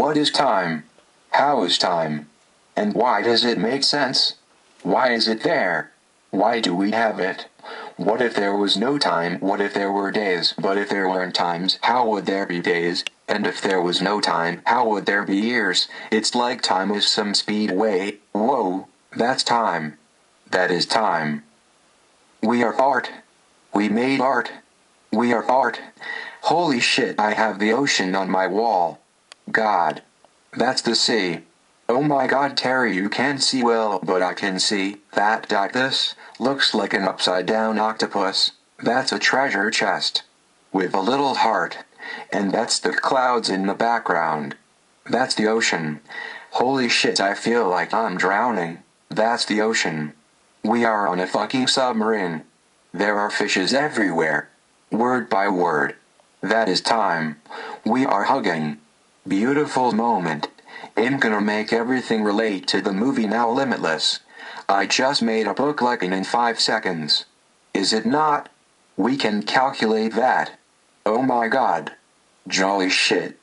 What is time? How is time? And why does it make sense? Why is it there? Why do we have it? What if there was no time? What if there were days? But if there weren't times, how would there be days? And if there was no time, how would there be years? It's like time is some speed away. Whoa, that's time. That is time. We are art. We made art. We are art. Holy shit, I have the ocean on my wall. God. That's the sea. Oh my god, Terry, you can't see well, but I can see that. This looks like an upside down octopus. That's a treasure chest. With a little heart. And that's the clouds in the background. That's the ocean. Holy shit, I feel like I'm drowning. That's the ocean. We are on a fucking submarine. There are fishes everywhere. Word by word. That is time. We are hugging. Beautiful moment. I'm gonna make everything relate to the movie Now Limitless. I just made a book like in 5 seconds. Is it not? We can calculate that. Oh my god. Jolly shit.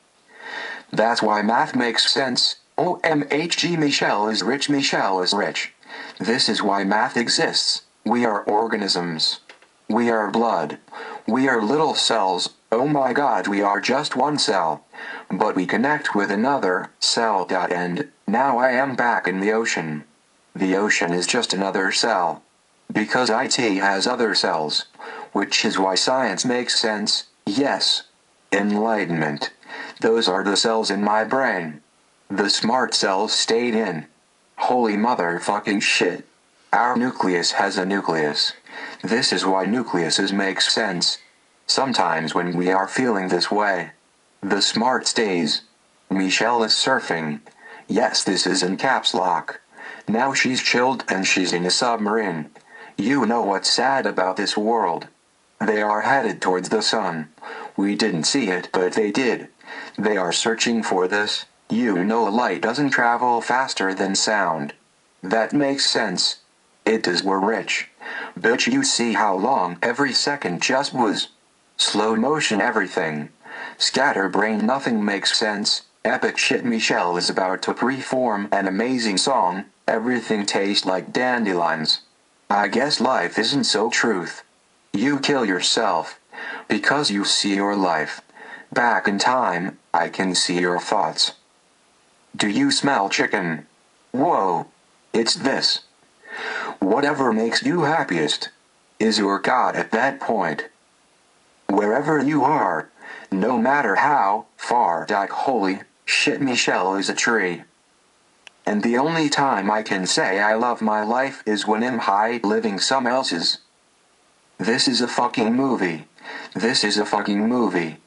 That's why math makes sense. OMHG, Michelle is rich, Michelle is rich. This is why math exists. We are organisms. We are blood. We are little cells. Oh my god, we are just one cell. But we connect with another cell. And now I am back in the ocean. The ocean is just another cell. Because IT has other cells. Which is why science makes sense. Yes. Enlightenment. Those are the cells in my brain. The smart cells stayed in. Holy motherfucking shit. Our nucleus has a nucleus. This is why nucleuses make sense. Sometimes when we are feeling this way, the smart stays. Michelle is surfing. Yes, this is in caps lock. Now she's chilled and she's in a submarine. You know what's sad about this world? They are headed towards the sun. We didn't see it, but they did. They are searching for this. You know light doesn't travel faster than sound. That makes sense. It does. We're rich. Bitch, you see how long every second just was? Slow motion everything. Scatterbrain, nothing makes sense. Epic shit. Michelle is about to perform an amazing song. Everything tastes like dandelions. I guess life isn't so truth. You kill yourself. Because you see your life. Back in time, I can see your thoughts. Do you smell chicken? Whoa. It's this. Whatever makes you happiest is your God at that point. Wherever you are, no matter how far. Holy shit, Michelle is a tree. And the only time I can say I love my life is when I'm high living some else's. This is a fucking movie. This is a fucking movie.